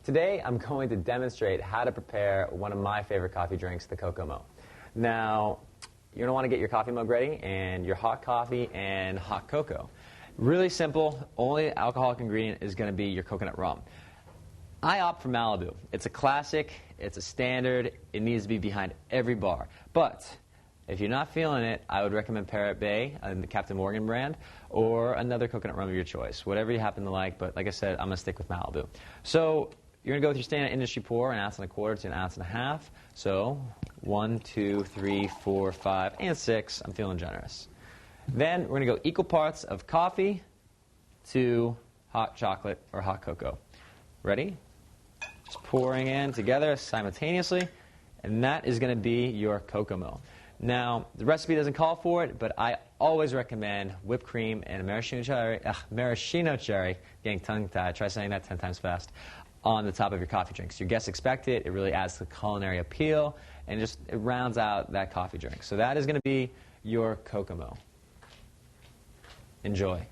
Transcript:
Today I'm going to demonstrate how to prepare one of my favorite coffee drinks, the Cocomo. Now, you're going to want to get your coffee mug ready and your hot coffee and hot cocoa. Really simple, only alcoholic ingredient is going to be your coconut rum. I opt for Malibu. It's a classic, it's a standard, it needs to be behind every bar. But if you're not feeling it, I would recommend Parrot Bay, the Captain Morgan brand, or another coconut rum of your choice, whatever you happen to like. But like I said, I'm going to stick with Malibu. So you're going to go with your standard industry pour, 1.25 ounces to 1.5 ounces. So 1, 2, 3, 4, 5, and 6. I'm feeling generous. Then we're going to go equal parts of coffee to hot chocolate or hot cocoa. Ready? Just pouring in together simultaneously, and that is going to be your Cocomo. Now, the recipe doesn't call for it, but I always recommend whipped cream and maraschino cherry, getting tongue-tied, try saying that 10 times fast, on the top of your coffee drinks. Your guests expect it, it really adds to the culinary appeal, and just it rounds out that coffee drink. So that is going to be your Cocomo. Enjoy.